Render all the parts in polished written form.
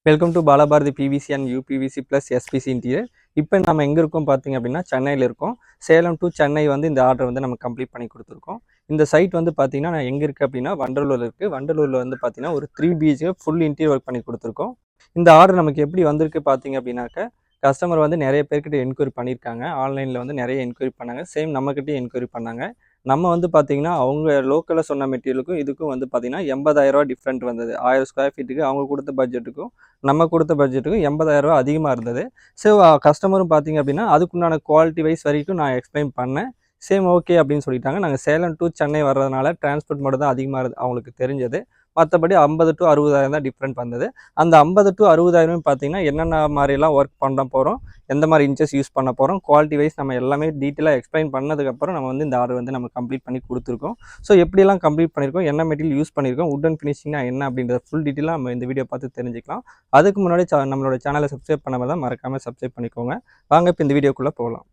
Welcome to Balabharathi PVC and UPVC plus SPC interior. இப்போ நம்ம எங்கே இருக்கோம் பார்த்தீங்க அப்படின்னா சென்னையில் இருக்கோம். சேலம் டு சென்னை வந்து இந்த ஆர்டர் வந்து நம்ம கம்ப்ளீட் பண்ணி கொடுத்துருக்கோம். இந்த சைட் வந்து பார்த்தீங்கன்னா நான் எங்கே இருக்குது அப்படின்னா வண்டலூரில் இருக்குது. வண்டலூரில் வந்து பார்த்தீங்கன்னா ஒரு 3 BHK ஃபுல் இன்டீரியர் ஒர்க் பண்ணி கொடுத்துருக்கோம். இந்த ஆர்டர் நமக்கு எப்படி வந்திருக்கு பார்த்தீங்க அப்படின்னாக்க, கஸ்டமர் வந்து நிறைய பேர்கிட்ட என்கொயரி பண்ணியிருக்காங்க. ஆன்லைனில் வந்து நிறைய என்கொயரி பண்ணாங்க. சேம் நம்மக்கிட்டே என்கொயரி பண்ணாங்க. நம்ம வந்து பார்த்தீங்கன்னா அவங்க லோக்கலில் சொன்ன மெட்டீரியலுக்கும் இதுக்கும் வந்து பார்த்தீங்கன்னா 80,000 டிஃப்ரெண்ட் வந்தது. 1000 ஸ்கொயர் ஃபீட்டுக்கு அவங்க கொடுத்த பட்ஜெட்டுக்கும் நம்ம கொடுத்த பட்ஜெட்டுக்கும் 80,000 அதிகமாக இருந்தது. ஸோ கஸ்டமரும் பார்த்தீங்க அப்படின்னா அதுக்குண்டான குவாலிட்டி வைஸ் வரைக்கும் நான் எக்ஸ்பிளைன் பண்ணேன். சேம் ஓகே அப்படின்னு சொல்லிட்டாங்க. நாங்கள் சேலம் டு சென்னை வர்றதுனால டிரான்ஸ்போர்ட் மட்டும் தான் அதிகமாக அவங்களுக்கு தெரிஞ்சது. மற்றபடி 50 to 60,000 தான் டிஃப்ரெண்ட் வந்தது. அந்த 50 to 60,000 பார்த்தீங்கன்னா என்னென்ன மாதிரிலாம் ஒர்க் பண்ண போகிறோம், எந்த மாதிரி இன்ச்சஸ் யூஸ் பண்ண போகிறோம், குவாலிட்டி வைஸ் நம்ம எல்லாமே டீட்டெயிலாக எக்ஸ்பிளைன் பண்ணதுக்கப்புறம் நம்ம வந்து இந்த ஆர்டர் வந்து நம்ம கம்ப்ளீட் பண்ணி கொடுத்துருக்கோம். ஸோ எப்படியெல்லாம் கம்ப்ளீட் பண்ணியிருக்கோம், என்ன மெட்டீரியல் யூஸ் பண்ணியிருக்கோம், உட்டன் ஃபினிஷிங்னா என்ன அப்படின்றத ஃபுல் டீட்டெயிலாக நம்ம இந்த வீடியோ பார்த்து தெரிஞ்சுக்கலாம். அதுக்கு முன்னாடி நம்மளோட சேனலை சப்ஸ்கிரைப் பண்ணாமல் தான் மறக்காமல் சப்ஸ்கிரைப் பண்ணிக்கோங்க. வாங்க இப்போ இந்த வீடியோக்குள்ளே போகலாம்.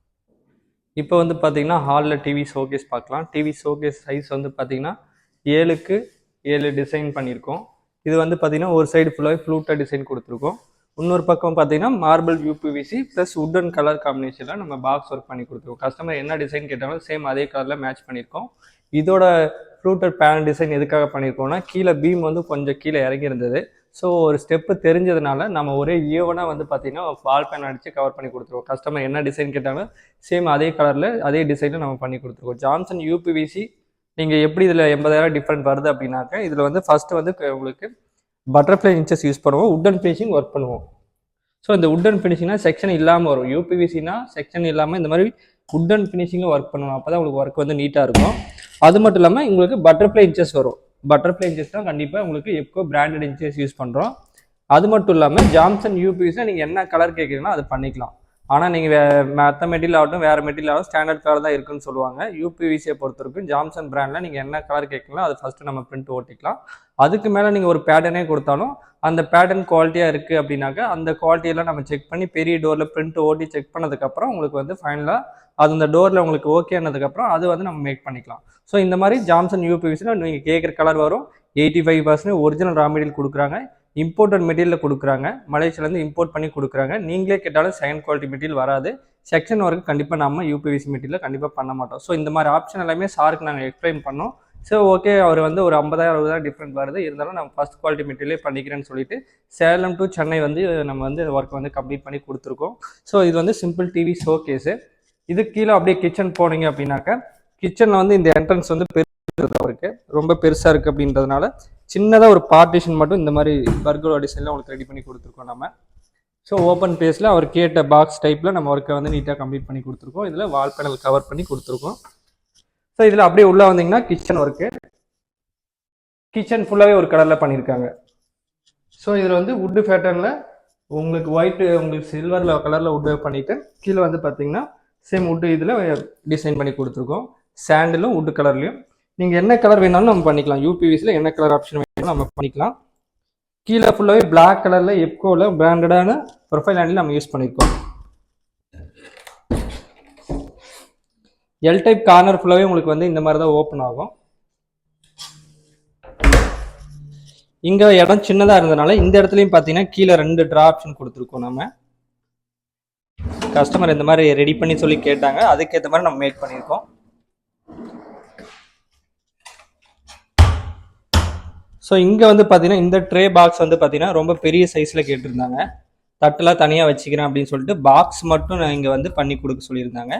இப்போ வந்து பார்த்தீங்கன்னா ஹாலில் டிவி ஷோகேஸ் பார்க்கலாம். டிவி ஷோகேஸ் சைஸ் வந்து பார்த்தீங்கன்னா 7க்கு 7 டிசைன் பண்ணியிருக்கோம். இது வந்து பார்த்தீங்கன்னா ஒரு சைடு ஃபுல்லாகவே ஃப்ளூட்டாக டிசைன் கொடுத்துருக்கோம். இன்னொரு பக்கம் பார்த்தீங்கன்னா marble UPVC plus wooden colour காம்பினேஷனில் நம்ம பாக்ஸ் ஒர்க் பண்ணி கொடுத்துருக்கோம். கஸ்டமர் என்ன டிசைன் கேட்டாலும் சேம் அதே கலரில் மேட்ச் பண்ணியிருக்கோம். இதோட ஃப்ளூட்டட் பேனல் டிசைன் எதுக்காக பண்ணியிருக்கோம்னா, கீழே பீம் வந்து கொஞ்சம் கீழே இறங்கி இருந்தது. ஸோ ஒரு ஸ்டெப்பு தெரிஞ்சதுனால நம்ம ஒரே ஈவனாக வந்து பார்த்தீங்கன்னா வால் பேன் அடித்து கவர் பண்ணி கொடுத்துருவோம். கஸ்டமர் என்ன டிசைன் கேட்டாலும் சேம் அதே கலரில் அதே டிசைனில் நம்ம பண்ணி கொடுத்துருக்கோம். ஜான்சன் யூபிவிசி நீங்கள் எப்படி இதில் 80,000 டிஃப்ரெண்ட் வருது அப்படின்னாக்க, இதில் வந்து ஃபஸ்ட்டு வந்து உங்களுக்கு பட்டர்ஃப்ளை இன்ச்சஸ் யூஸ் பண்ணுவோம், உட்டன் ஃபினிஷிங் ஒர்க் பண்ணுவோம். ஸோ இந்த உட்டன் ஃபினிஷிங்னா செக்ஷன் இல்லாமல் வரும். யூபிவிசினா செக்ஷன் இல்லாமல் இந்த மாதிரி உட்டன் ஃபினிஷிங்கில் ஒர்க் பண்ணுவோம். அப்போ தான் உங்களுக்கு ஒர்க் வந்து நீட்டாக இருக்கும். அது மட்டும் இல்லாமல் உங்களுக்கு பட்டர்ஃப்ளை இன்ச்சஸ் வரும். பட்டர்ஃப்ளை இன்ச்சஸ் தான் கண்டிப்பாக உங்களுக்கு எப்கோ பிராண்டட் இன்ச்சஸ் யூஸ் பண்ணுறோம். அது மட்டும் இல்லாமல் ஜான்சன் யூபிவிசினா நீங்கள் என்ன கலர் கேட்குறீங்களோ அதை பண்ணிக்கலாம். ஆனால் நீங்கள் மற்ற மெட்டீரியல் ஆகட்டும் வேறு மெட்டீரியல் ஆகட்டும் ஸ்டாண்டர்ட் கலர் தான் இருக்குன்னு சொல்லுவாங்க. யூபிவிசியை பொறுத்த வரைக்கும் ஜான்சன் பிராண்டில் நீங்கள் என்ன கலர் கேட்கலாம் அது ஃபஸ்ட்டு நம்ம பிரிண்ட் ஓட்டிக்கலாம். அதுக்கு மேலே நீங்கள் ஒரு பேட்டர்னே கொடுத்தாலும் அந்த பேட்டர்ன் குவாலிட்டியாக இருக்குது அப்படின்னாக்கா அந்த குவாலிட்டியெல்லாம் நம்ம செக் பண்ணி பெரிய டோரில் பிரிண்ட் ஓட்டி செக் பண்ணதுக்கப்புறம் உங்களுக்கு வந்து ஃபைனலாக அது அந்த டோரில் உங்களுக்கு ஓகே ஆனதுக்கப்புறம் அது வந்து நம்ம மேக் பண்ணிக்கலாம். ஸோ இந்த மாதிரி ஜான்சன் யூபிவிசியில் நீங்கள் கேட்குற கலர் வரும். 85% ஒரிஜினல் ரா மெட்டீரியல் கொடுக்குறாங்க. இம்போர்ட்டட் மெட்டீரியல் கொடுக்குறாங்க. மலேசியாலேருந்து இம்போர்ட் பண்ணி கொடுக்குறாங்க. நீங்களே கேட்டாலும் செகண்ட் குவாலிட்டி மெட்டீரியல் வராது. செக்ஷன் ஒர்க்கு கண்டிப்பாக நம்ம யூபிவிசி மெட்டீரியல் கண்டிப்பாக பண்ண மாட்டோம். ஸோ இந்த மாதிரி ஆப்ஷன் எல்லாமே சாருக்கு நாங்கள் எக்ஸ்பிளைன் பண்ணோம். ஸோ ஓகே அவர் வந்து ஒரு 50,000 60,000 டிஃப்ரெண்ட் வருது, இருந்தாலும் நம்ம ஃபஸ்ட் குவாலிட்டி மெட்டீரியலே பண்ணிக்கிறேன்னு சொல்லிட்டு சேலம் டு சென்னை வந்து நம்ம வந்து ஒர்க் வந்து கம்ப்ளீட் பண்ணி கொடுத்துருக்கோம். ஸோ இது வந்து சிம்பிள் டிவி ஷோ கேஸு. இது கீழே அப்படியே கிச்சன் போனீங்க அப்படின்னாக்கா, கிச்சனில் வந்து இந்த என்ட்ரன்ஸ் வந்து பெருசாக இருக்குது, ரொம்ப பெருசாக இருக்குது அப்படின்றதுனால சின்னதாக ஒரு பார்ட்டிஷன் மட்டும் இந்த மாதிரி பர்கர் டிசைனில் உங்களுக்கு ரெடி பண்ணி கொடுத்துருக்கோம் நம்ம. ஸோ ஓப்பன் பேஸில் அவர் கேட்ட பாக்ஸ் டைப்பில் நம்ம ஒர்க்கை வந்து நீட்டாக கம்ப்ளீட் பண்ணி கொடுத்துருக்கோம். இதில் வால் பேனல் கவர் பண்ணி கொடுத்துருக்கோம். ஸோ இதில் அப்படியே உள்ளே வந்தீங்கன்னா கிச்சன் ஒர்க்கு, கிச்சன் ஃபுல்லாகவே ஒரு கலரில் பண்ணியிருக்காங்க. ஸோ இதில் வந்து வுட்டு பேட்டர்னில் உங்களுக்கு ஒயிட்டு உங்களுக்கு சில்வரில் கலரில் வுட்டு பண்ணிவிட்டு கீழே வந்து பார்த்தீங்கன்னா சேம் வுட்டு இதில் டிசைன் பண்ணி கொடுத்துருக்கோம். சாண்டிலும் வுட்டு கலர்லையும் நீங்கள் என்ன கலர் வேணாலும் நம்ம பண்ணிக்கலாம். யூபிவிசியில் என்ன கலர் ஆப்ஷன் வேணாலும் நம்ம பண்ணிக்கலாம். கீழே ஃபுல்லாகவே பிளாக் கலரில் எப்கோவில் பிராண்டடான ப்ரொஃபைல் ஹேண்டில் நம்ம யூஸ் பண்ணியிருக்கோம். எல் டைப் கார்னர் ஃபுல்லாகவே உங்களுக்கு வந்து இந்த மாதிரி தான் ஓப்பன் ஆகும். இங்கே இடம் சின்னதாக இருந்ததுனால இந்த இடத்துலையும் பார்த்தீங்கன்னா கீழே 2 ட்ரா ஆப்ஷன் கொடுத்துருக்கோம். நம்ம கஸ்டமர் இந்த மாதிரி ரெடி பண்ணி சொல்லி கேட்டாங்க, அதுக்கேற்ற மாதிரி நம்ம மேக் பண்ணியிருக்கோம். ஸோ இங்கே வந்து பார்த்தீங்கன்னா இந்த ட்ரே பாக்ஸ் வந்து பார்த்தீங்கன்னா ரொம்ப பெரிய சைஸில் கேட்டிருந்தாங்க. தட்டெல்லாம் தனியாக வச்சுக்கிறேன் அப்படின்னு சொல்லிட்டு பாக்ஸ் மட்டும் நான் இங்கே வந்து பண்ணி கொடுக்க சொல்லியிருந்தாங்க.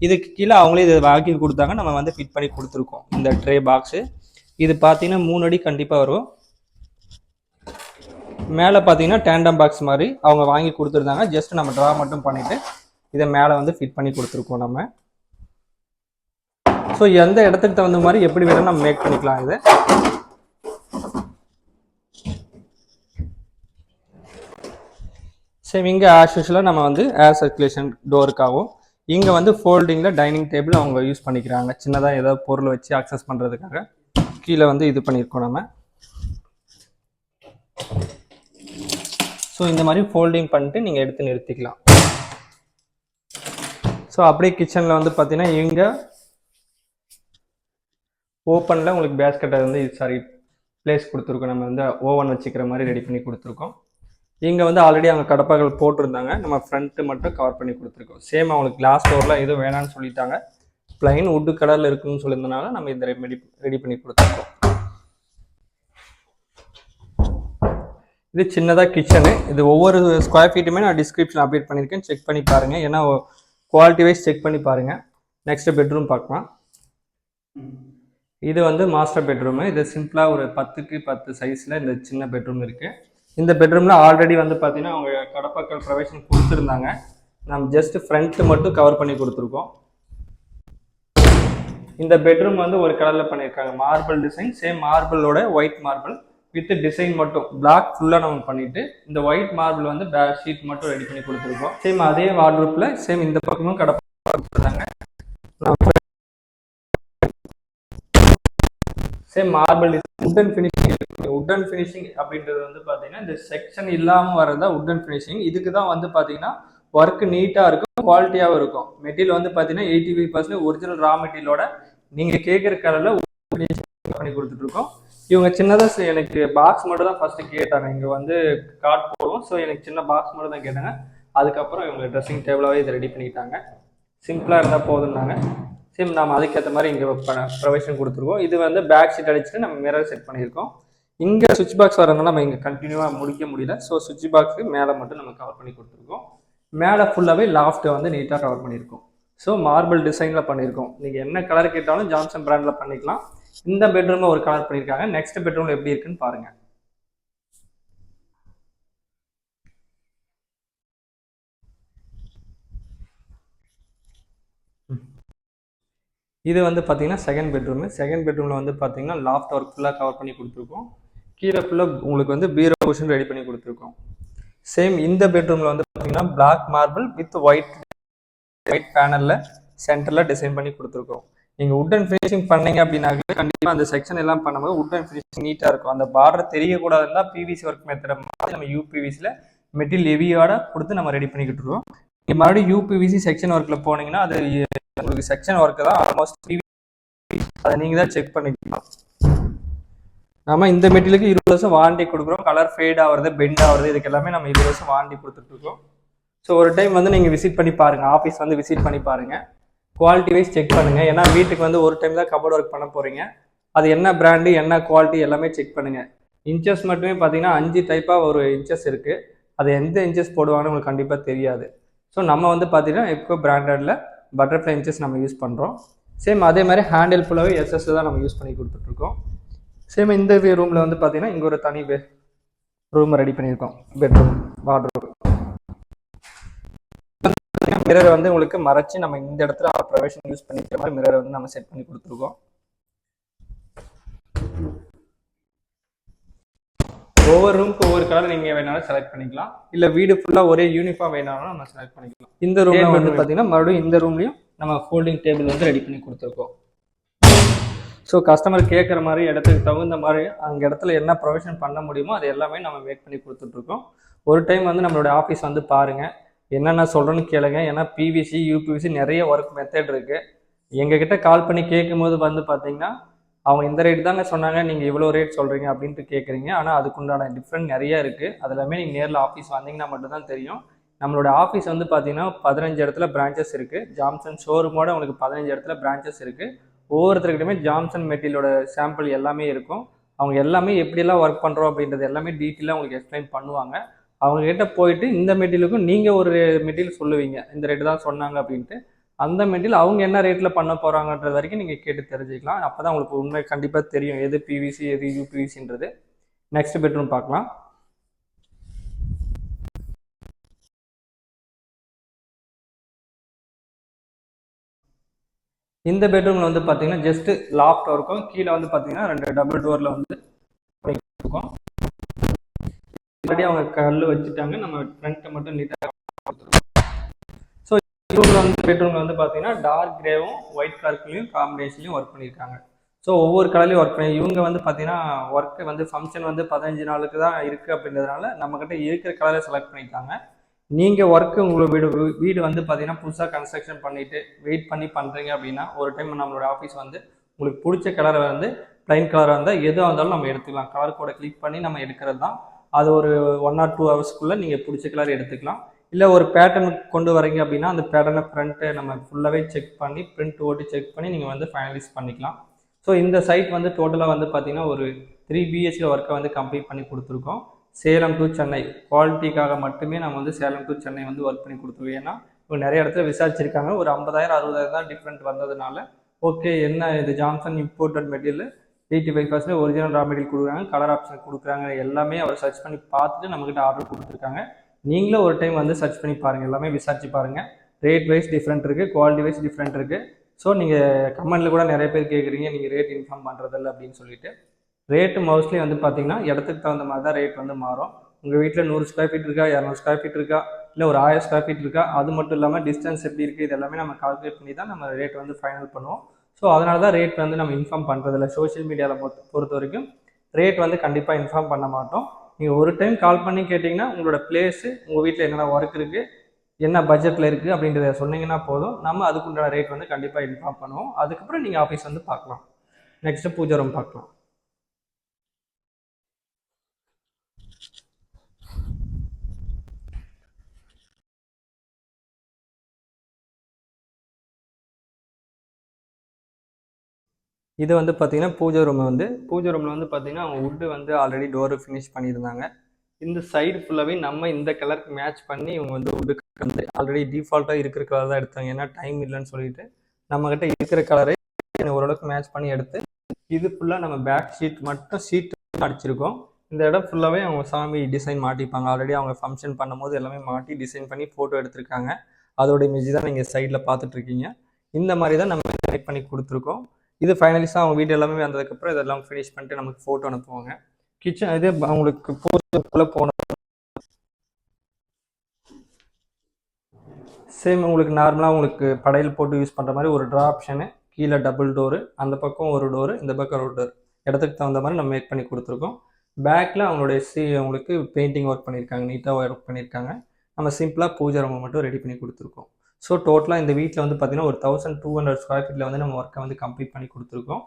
இதுக்கு கீழே அவங்களே இதை வாங்கி கொடுத்தாங்க, நம்ம வந்து ஃபிட் பண்ணி கொடுத்துருக்கோம். இந்த ட்ரே பாக்ஸு இது பார்த்தீங்கன்னா 3 அடி கண்டிப்பாக வரும். மேலே பார்த்தீங்கன்னா டேண்டம் பாக்ஸ் மாதிரி அவங்க வாங்கி கொடுத்துருந்தாங்க. ஜஸ்ட் நம்ம ட்ரா மட்டும் பண்ணிவிட்டு இதை மேலே வந்து ஃபிட் பண்ணி கொடுத்துருக்கோம் நம்ம. ஸோ எந்த இடத்துக்கு தகுந்த மாதிரி எப்படி வேணும் நம்ம மேக் பண்ணிக்கலாம். இதை சரி, இங்கே ஆஸ் யூஷுவலாக நம்ம வந்து ஏர் சர்க்குலேஷன் டோருக்காகவும் இங்கே வந்து ஃபோல்டிங்கில் டைனிங் டேபிள் அவங்க யூஸ் பண்ணிக்கிறாங்க. சின்னதாக ஏதாவது பொருள் வச்சு அக்சஸ் பண்ணுறதுக்காக கீழே வந்து இது பண்ணியிருக்கோம் நம்ம. ஸோ இந்த மாதிரி ஃபோல்டிங் பண்ணிட்டு நீங்கள் எடுத்து நிறுத்திக்கலாம். ஸோ அப்படியே கிச்சனில் வந்து பார்த்தீங்கன்னா இங்கே ஓப்பனில் உங்களுக்கு பேஸ்கெட்டை வந்து பிளேஸ் கொடுத்துருக்கோம். நம்ம வந்து ஓவன் வச்சுக்கிற மாதிரி ரெடி பண்ணி கொடுத்துருக்கோம். இங்கே வந்து ஆல்ரெடி அவங்க கடப்பாக்கள் போட்டிருந்தாங்க, நம்ம ஃப்ரண்ட்டு மட்டும் கவர் பண்ணி கொடுத்துருக்கோம். சேம் அவங்களுக்கு கிளாஸ் டோர்லாம் எதுவும் வேணான்னு சொல்லிட்டாங்க, பிளைன் வுட்டு கலரில் இருக்குன்னு சொல்லியிருந்தனால நம்ம இந்த ரெடி பண்ணி கொடுத்துருக்கோம். இது சின்னதாக கிச்சனு. இது ஒவ்வொரு ஸ்கொயர் ஃபீட்டுமே நான் டிஸ்கிரிப்ஷன் அப்டேட் பண்ணியிருக்கேன், செக் பண்ணி பாருங்கள். ஏன்னா குவாலிட்டி வைஸ் செக் பண்ணி பாருங்கள். நெக்ஸ்ட் பெட்ரூம் பார்க்கலாம். இது வந்து மாஸ்டர் பெட்ரூமு. இது சிம்பிளாக ஒரு 10க்கு 10 சைஸில் இந்த சின்ன பெட்ரூம் இருக்குது. இந்த பெட்ரூமில் ஆல்ரெடி வந்து பார்த்தீங்கன்னா அவங்க கடப்பாக்கள் ப்ரொவிஷன் கொடுத்துருந்தாங்க, நம்ம ஜஸ்ட் ஃப்ரண்ட்டு மட்டும் கவர் பண்ணி கொடுத்துருக்கோம். இந்த பெட்ரூம் வந்து ஒரு கலரில் பண்ணியிருக்காங்க, மார்பிள் டிசைன். சேம் மார்பிளோட ஒயிட் மார்பிள் வித் டிசைன் மட்டும் பிளாக் ஃபுல்லாக நம்ம பண்ணிட்டு இந்த ஒயிட் மார்பிள் வந்து பேக் ஷீட் மட்டும் ரெடி பண்ணி கொடுத்துருக்கோம். சேம் அதே வார்ட்ரூப்பில் சேம் இந்த பக்கமும் கடப்பா கொடுத்துருந்தாங்க. Same marble wooden finishing. Wooden finishing அப்படின்றது வந்து பார்த்தீங்கன்னா இந்த செக்ஷன் இல்லாமல் வரதா உட்டன் ஃபினிஷிங். இதுக்கு தான் வந்து பார்த்தீங்கன்னா ஒர்க் நீட்டாக இருக்கும், குவாலிட்டியாகவும் இருக்கும். மெட்டீரியல் வந்து பார்த்தீங்கன்னா 85% ஒரிஜினல் ரா மெட்டீரியலோட நீங்கள் கேட்குற கலரில் பண்ணி கொடுத்துட்ருக்கோம். இவங்க சின்னதாக எனக்கு பாக்ஸ் மட்டும் தான் ஃபஸ்ட்டு கேட்டாங்க, இங்கே வந்து கார்ட் போடுவோம், ஸோ எனக்கு சின்ன பாக்ஸ் மட்டும் தான் கேட்டாங்க. அதுக்கப்புறம் இவங்க ட்ரெஸ்ஸிங் டேபிளாகவே இதை ரெடி பண்ணிக்கிட்டாங்க. சிம்பிளாக இருந்தால் போதும்னாங்க. சேம் நம்ம அதுக்கேற்ற மாதிரி இங்கே ப்ரொவிஷன் கொடுத்துருக்கோம். இது வந்து பேக் ஷீட் அடிச்சுட்டு நம்ம மிரர் செட் பண்ணியிருக்கோம். இங்கே சுவிட்ச் பாக்ஸ் வரதுனால நம்ம இங்கே கண்டினியூவாக முடிக்க முடியல, ஸோ சுவிட்ச் பாக்ஸுக்கு மேலே மட்டும் நம்ம கவர் பண்ணி கொடுத்துருக்கோம். மேலே ஃபுல்லாகவே லாஃப்ட்டை வந்து நீட்டாக கவர் பண்ணியிருக்கோம். ஸோ மார்பிள் டிசைனில் பண்ணியிருக்கோம். நீங்கள் என்ன கலர் கேட்டாலும் ஜான்சன் பிராண்டில் பண்ணிக்கலாம். இந்த பெட்ரூமில் ஒரு கலர் பண்ணியிருக்காங்க. நெக்ஸ்ட் பெட்ரூமில் எப்படி இருக்குன்னு பாருங்கள். இது வந்து பார்த்தீங்கன்னா செகண்ட் பெட்ரூமு. செகண்ட் பெட்ரூமில் வந்து பார்த்தீங்கன்னா லாஃப்ட் ஒர்க் ஃபுல்லாக கவர் பண்ணி கொடுத்துருக்கோம். கீழே ஃபுல்லாக உங்களுக்கு வந்து பீரோ பொசிஷன் ரெடி பண்ணி கொடுத்துருக்கோம். சேம் இந்த பெட்ரூமில் வந்து பார்த்தீங்கன்னா பிளாக் மார்பிள் வித் ஒயிட் பேனலில் சென்டரில் டிசைன் பண்ணி கொடுத்துருக்கோம். நீங்கள் உட்டன் ஃபினிஷிங் பண்ணீங்க அப்படின்னாக்க கண்டிப்பாக அந்த செக்ஷன் எல்லாம் பண்ணும்போது உட்டன் ஃபினிஷிங் நீட்டாக இருக்கும். அந்த பார்டர் தெரியக்கூடாதுன்னா பிவிசி ஒர்க் மெத்தட் மாதிரி நம்ம யூபிவிசியில் மெட்டீரியல் ஹெவியோட கொடுத்து நம்ம ரெடி பண்ணிக்கிட்டு இருக்கோம். நீங்கள் மறுபடியும் யூபிவிசி செக்ஷன் ஒர்க்கில் போனீங்கன்னா அது உங்களுக்கு செக்ஷன் ஒர்க்கு தான் ஆல்மோஸ்ட் அதை நீங்கள் தான் செக் பண்ணிக்கலாம். நம்ம இந்த மெட்டீரியலுக்கு 20 வருஷம் வாரண்டி கொடுக்குறோம். கலர் ஃபேட் ஆகிறது, பெண்ட் ஆகிறது, இதுக்கு எல்லாமே நம்ம 20 வருஷம் வாரண்டி கொடுத்துட்ருக்கோம். ஸோ ஒரு டைம் வந்து நீங்கள் விசிட் பண்ணி பாருங்கள், ஆஃபீஸ் வந்து விசிட் பண்ணி பாருங்கள், குவாலிட்டி வைஸ் செக் பண்ணுங்கள். ஏன்னா வீட்டுக்கு வந்து ஒரு டைம் தான் கபோர்ட் ஒர்க் பண்ண போகிறீங்க, அது என்ன பிராண்டு என்ன குவாலிட்டி எல்லாமே செக் பண்ணுங்கள். இன்ச்சஸ் மட்டுமே பார்த்தீங்கன்னா 5 டைப்பாக ஒரு இன்ச்சஸ் இருக்குது. அது எந்த இன்ச்சஸ் போடுவாங்கன்னு உங்களுக்கு கண்டிப்பாக தெரியாது. ஸோ நம்ம வந்து பார்த்தீங்கன்னா எக்கோ பிராண்டடில் பட்டர்ஃப்ளை இன்ச்சஸ் நம்ம யூஸ் பண்ணுறோம். சேம் அதே மாதிரி ஹேண்டில் ஃபுல்லாகவே எஸ்எஸ் தான் நம்ம யூஸ் பண்ணி கொடுத்துட்ருக்கோம். சேம் இந்த ரூமில் வந்து பார்த்தீங்கன்னா இங்கே ஒரு தனி ரூம் ரெடி பண்ணியிருக்கோம். பெட்ரூம் வார்ட்ரோப் மிரர் வந்து உங்களுக்கு மறைச்சி நம்ம இந்த இடத்துல ப்ரொவிஷன் யூஸ் பண்ணிக்கிற மாதிரி மிரர் வந்து நம்ம செட் பண்ணி கொடுத்துருக்கோம். ஒவ்வொரு ரூமுக்கு ஒவ்வொரு கலர் நீங்கள் வேணாலும் செலக்ட் பண்ணிக்கலாம், இல்லை வீடு ஃபுல்லாக ஒரே யூனிஃபார்ம் வேணாலும் நம்ம செலக்ட் பண்ணிக்கலாம். இந்த ரூம் வந்து பார்த்தீங்கன்னா மறுபடியும் இந்த ரூம்லையும் நம்ம ஃபோல்டிங் டேபிள் வந்து ரெடி பண்ணி கொடுத்துருக்கோம். ஸோ கஸ்டமர் கேட்குற மாதிரி இடத்துக்கு தகுந்த மாதிரி அந்த இடத்துல என்ன ப்ரொவிஷன் பண்ண முடியுமோ அது எல்லாமே நம்ம மேக் பண்ணி கொடுத்துட்ருக்கோம். ஒரு டைம் வந்து நம்மளோட ஆஃபீஸ் வந்து பாருங்கள், என்னென்ன சொல்கிறேன்னு கேளுங்க. ஏன்னா பிவிசி யூபிவிசி நிறைய ஒர்க் மெத்தட் இருக்குது. எங்ககிட்ட கால் பண்ணி கேட்கும் போது வந்து பார்த்தீங்கன்னா அவங்க இந்த ரேட் தாங்க சொன்னாங்க, நீங்கள் இவ்வளோ ரேட் சொல்கிறீங்க அப்படின்ட்டு கேட்குறீங்க. ஆனால் அதுக்குண்டான டிஃப்ரெண்ட் நிறைய இருக்குது. அது எல்லாமே நீங்கள் நேரில் ஆஃபீஸ் வந்தீங்கன்னா மட்டும்தான் தெரியும். நம்மளோட ஆஃபீஸ் வந்து பார்த்தீங்கன்னா 15 இடத்துல பிரான்ச்சஸ் இருக்குது. ஜான்சன் ஷோரூமோட உங்களுக்கு 15 இடத்துல பிரான்ச்சஸ் இருக்குது. ஒவ்வொருத்தருக்கிட்டமே ஜான்சன் மெட்டீரியலோட சாம்பிள் எல்லாமே இருக்கும். அவங்க எல்லாமே எப்படியெல்லாம் ஒர்க் பண்ணுறோம் அப்படின்றது எல்லாமே டீட்டெயிலாக உங்களுக்கு எக்ஸ்பிளைன் பண்ணுவாங்க. அவங்ககிட்ட போயிட்டு இந்த மெட்டீரியலுக்கும் நீங்கள் ஒரு மெட்டீரியல் சொல்லுவீங்க, இந்த ரேட்டு தான் சொன்னாங்க அப்படின்ட்டு. அந்த மெட்டீரியல் அவங்க என்ன ரேட்டில் பண்ண போகிறாங்கன்றது வரைக்கும் நீங்கள் கேட்டு தெரிஞ்சுக்கலாம். அப்போ தான் உங்களுக்கு உண்மை கண்டிப்பாக தெரியும் எது பிவிசி எது யூபிவிசின்றது. நெக்ஸ்ட் பெட்ரூம் பார்க்கலாம். இந்த பெட்ரூமில் வந்து பார்த்தீங்கன்னா ஜஸ்ட் லாஃப்ட் இருக்கும். கீழே வந்து பார்த்தீங்கன்னா 2 டபுள் டோரில் வந்து இருக்கும். ஆல்ரெடி அவங்க கல் வச்சுட்டாங்க, நம்ம ஃப்ரண்ட்டை மட்டும் நீட்டாக கொடுத்துருக்கோம். ஸோ ரூமில் வந்து பெட்ரூமில் வந்து பார்த்தீங்கன்னா டார்க் கிரேவும் ஒயிட் கலர்லையும் காம்பினேஷன்லையும் ஒர்க் பண்ணியிருக்காங்க. ஸோ ஒவ்வொரு கலர்லையும் ஒர்க் பண்ணி இவங்க வந்து பார்த்தீங்கன்னா ஒர்க்கு வந்து ஃபங்க்ஷன் வந்து 15 நாளுக்கு தான் இருக்குது அப்படின்றதுனால நம்மக்கிட்ட இருக்கிற கலரை செலக்ட் பண்ணிட்டாங்க. நீங்கள் ஒர்க்கு உங்களோட வீடு வந்து பார்த்தீங்கன்னா புதுசாக கன்ஸ்ட்ரக்ஷன் பண்ணிவிட்டு வெயிட் பண்ணி பண்ணுறீங்க அப்படின்னா ஒரு டைம் நம்மளோட ஆஃபீஸ் வந்து உங்களுக்கு பிடிச்ச கலரை வந்து ப்ளைன் கலராக இருந்தால் எதுவாக இருந்தாலும் நம்ம எடுத்துக்கலாம். கலர் கோடை கிளிக் பண்ணி நம்ம எடுக்கிறது தான். அது ஒரு 1 or 2 ஹவர்ஸ்க்குள்ளே நீங்கள் பிடிச்ச கலர் எடுத்துக்கலாம். இல்லை ஒரு பேட்டர்ன் கொண்டு வரீங்க அப்படின்னா அந்த பேட்டர்னை ஃப்ரண்ட்டை நம்ம ஃபுல்லாகவே செக் பண்ணி பிரிண்ட் ஓட்டி செக் பண்ணி நீங்கள் வந்து ஃபைனலைஸ் பண்ணிக்கலாம். ஸோ இந்த சைட் வந்து டோட்டலாக வந்து பார்த்தீங்கன்னா ஒரு 3 BHK ஒர்க்கை வந்து கம்ப்ளீட் பண்ணி கொடுத்துருக்கோம். சேலம் டு சென்னை குவாலிட்டிக்காக மட்டுமே நம்ம வந்து சேலம் டு சென்னை வந்து ஒர்க் பண்ணி கொடுத்துருவோம். ஏன்னா இப்போ நிறைய இடத்துல விசாரிச்சிருக்காங்க, ஒரு 50,000 60,000 தான் டிஃப்ரெண்ட் வந்ததுனால ஓகே என்ன இது Johnson imported material 85% original raw material கொடுக்குறாங்க, கலர் ஆப்ஷன் கொடுக்குறாங்க, எல்லாமே அவர் சர்ச் பண்ணி பார்த்துட்டு நம்மக்கிட்ட ஆர்டர் கொடுத்துருக்காங்க. நீங்களும் ஒரு டைம் வந்து சர்ச் பண்ணி பாருங்கள், எல்லாமே விசாரிச்சு பாருங்கள். ரேட் வைஸ் டிஃப்ரெண்ட் இருக்குது, குவாலிட்டி வைஸ் டிஃப்ரெண்ட் இருக்குது. ஸோ நீங்கள் கமெண்ட்டில் கூட நிறைய பேர் கேட்குறீங்க நீங்கள் ரேட் இன்ஃபார்ம் பண்ணுறதில்ல அப்படின்னு சொல்லிட்டு. ரேட்டு மோஸ்ட்லி வந்து பார்த்தீங்கன்னா இடத்துக்கு தகுந்த மாதிரி தான் ரேட் வந்து மாறும். உங்கள் வீட்டில் 100 ஸ்கொயர் ஃபீட் இருக்கா, 200 ஸ்கொயர் ஃபீட் இருக்கா, இல்லை ஒரு 1000 ஸ்கொயர் ஃபீட் இருக்கா, அது மட்டும் இல்லாமல் டிஸ்டன்ஸ் எப்படி இருக்குது, இது எல்லாமே நம்ம கால்குலேட் பண்ணி தான் நம்ம ரேட் வந்து ஃபைனல் பண்ணுவோம். ஸோ அதனால தான் ரேட் வந்து நம்ம இன்ஃபார்ம் பண்ணுறதில்ல. சோஷியல் மீடியாவில் பொறுத்த வரைக்கும் ரேட் வந்து கண்டிப்பாக இன்ஃபார்ம் பண்ண மாட்டோம். நீங்கள் ஒரு டைம் கால் பண்ணி கேட்டிங்கன்னா உங்களோட பிளேஸு, உங்கள் வீட்டில் என்னென்ன ஒர்க் இருக்குது, என்ன பட்ஜெட்டில் இருக்குது அப்படின்றத சொன்னீங்கன்னா போதும், நம்ம அதுக்குண்டான ரேட் வந்து கண்டிப்பாக இன்ஃபார்ம் பண்ணுவோம். அதுக்கப்புறம் நீங்கள் ஆஃபீஸ் வந்து பார்க்கலாம். நெக்ஸ்ட்டு பூஜை ரூம் பார்க்கலாம். இது வந்து பார்த்தீங்கன்னா பூஜை ரூமில் வந்து பார்த்தீங்கன்னா அவங்க வுட்டு வந்து ஆல்ரெடி டோரு ஃபினிஷ் பண்ணியிருந்தாங்க. இந்த சைடு ஃபுல்லாகவே நம்ம இந்த கலருக்கு மேட்ச் பண்ணி இவங்க வந்து வுட்டு வந்து ஆல்ரெடி டிஃபால்ட்டாக இருக்கிற கலர் தான் எடுத்தாங்க. ஏன்னா டைம் இல்லைன்னு சொல்லிட்டு நம்மக்கிட்ட இருக்கிற கலரை ஓரளவுக்கு மேட்ச் பண்ணி எடுத்து இது ஃபுல்லாக நம்ம பேக் ஷீட் மட்டும் ஷீட் அடிச்சிருக்கோம். இந்த இடம் ஃபுல்லாகவே அவங்க சாமி டிசைன் மாட்டிப்பாங்க. ஆல்ரெடி அவங்க ஃபங்க்ஷன் பண்ணும்போது எல்லாமே மாட்டி டிசைன் பண்ணி ஃபோட்டோ எடுத்திருக்காங்க. அதோட இமேஜ் தான் நீங்கள் சைடில் பார்த்துட்ருக்கீங்க. இந்த மாதிரி தான் நம்ம செலக்ட் பண்ணி கொடுத்துருக்கோம். இது ஃபைனலிஸாக அவங்க வீடு எல்லாமே வந்ததுக்கப்புறம் இதெல்லாம் ஃபினிஷ் பண்ணிட்டு நமக்கு ஃபோட்டோ அனுப்புவாங்க. கிச்சன் இதே அவங்களுக்கு பூஜைக்குள்ளே போன சேம் உங்களுக்கு நார்மலாக உங்களுக்கு படையல் போட்டு யூஸ் பண்ணுற மாதிரி ஒரு ட்ரா ஆப்ஷனு, கீழே டபுள் டோரு, அந்த பக்கம் ஒரு டோரு, இந்த பக்கம் ஒரு டோர், இடத்துக்கு தகுந்த மாதிரி நம்ம மேக் பண்ணி கொடுத்துருக்கோம். பேக்கில் அவங்களுடைய அவங்களுக்கு பெயிண்டிங் ஒர்க் பண்ணியிருக்காங்க, நீட்டாக ஒர்க் பண்ணியிருக்காங்க. நம்ம சிம்பிளாக பூஜை ரூமை மட்டும் ரெடி பண்ணி கொடுத்துருக்கோம். ஸோ டோட்டலாக இந்த வீட்டில் வந்து பார்த்தீங்கன்னா ஒரு 1200 ஸ்கொயர் ஃபீட்டில் வந்து நம்ம ஒர்க்கை வந்து கம்ப்ளீட் பண்ணி கொடுத்துருக்கோம்.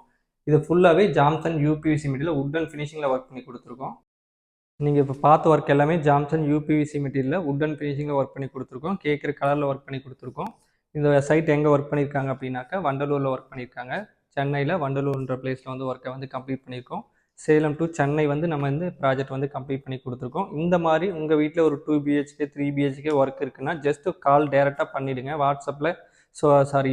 இது ஃபுல்லாகவே Jamson UPVC material wood and ஃபினிஷிங்கில் ஒர்க் பண்ணி கொடுத்துருக்கோம். நீங்கள் இப்போ பார்த்த ஒர்க் எல்லாமே ஜாம்சன் யூபிவிசி மெட்டீரியலில் வுட் அண்ட் ஃபினிஷிங்கில் ஒர்க் பண்ணி கொடுத்துருக்கோம். கேட்குற கலரில் ஒர்க் பண்ணி கொடுத்துருக்கோம். இந்த சைட் எங்கே ஒர்க் பண்ணியிருக்காங்க அப்படின்னாக்கா வண்டலூரில் ஒர்க் பண்ணியிருக்காங்க. சென்னையில் வண்டலூர்ன்ற பிளேஸில் வந்து ஒர்க்கை வந்து கம்ப்ளீட் பண்ணியிருக்கோம். சேலம் டு சென்னை வந்து நம்ம வந்து ப்ராஜெக்ட் வந்து கம்ப்ளீட் பண்ணி கொடுத்துருக்கோம். இந்த மாதிரி உங்கள் வீட்டில் ஒரு 2 BHK 3 BHK ஒர்க் இருக்குன்னா ஜஸ்ட்டு கால் டேரெக்டாக பண்ணிவிடுங்க. வாட்ஸ்அப்பில்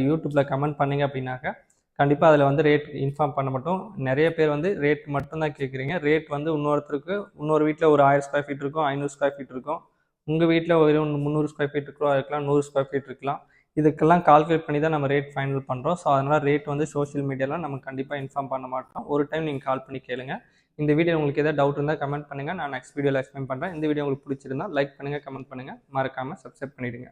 யூடியூப்பில் கமெண்ட் பண்ணிங்க அப்படின்னாக்கா கண்டிப்பாக அதில் வந்து ரேட் இன்ஃபார்ம் பண்ண மாட்டோம். நிறைய பேர் வந்து ரேட் மட்டும்தான் கேட்குறீங்க. ரேட் வந்து இன்னொரு வீட்டில் ஒரு 1000 ஸ்கொயர் ஃபீட் இருக்கும், 500 ஸ்கொயர் ஃபீட் இருக்கும். உங்கள் வீட்டில் ஒரு 300 ஸ்கொயர் ஃபீட் இருக்கலாம், 100 ஸ்கொயர் ஃபீட் இருக்கலாம். இதுக்கெல்லாம் கால்குலேட் பண்ணி தான் நம்ம ரேட் ஃபைனல் பண்ணுறோம். ஸோ அதனால் ரேட் வந்து சோஷியல் மீடியாவில் நம்ம கண்டிப்பாக இன்ஃபார்ம் பண்ண மாட்டோம். ஒரு டைம் நீங்கள் கால் பண்ணி கேளுங்க. இந்த வீடியோ உங்களுக்கு எதாவது டவுட் இருந்தால் கமெண்ட் பண்ணுங்கள், நான் நெக்ஸ்ட் வீடியோவில் எக்ஸ்பிளைன் பண்ணுறேன். இந்த வீடியோ உங்களுக்கு பிடிச்சிருந்தா லைக் பண்ணுங்கள், கமெண்ட் பண்ணுங்கள், மறக்காமல் சப்ஸ்கிரைப் பண்ணிவிடுங்க.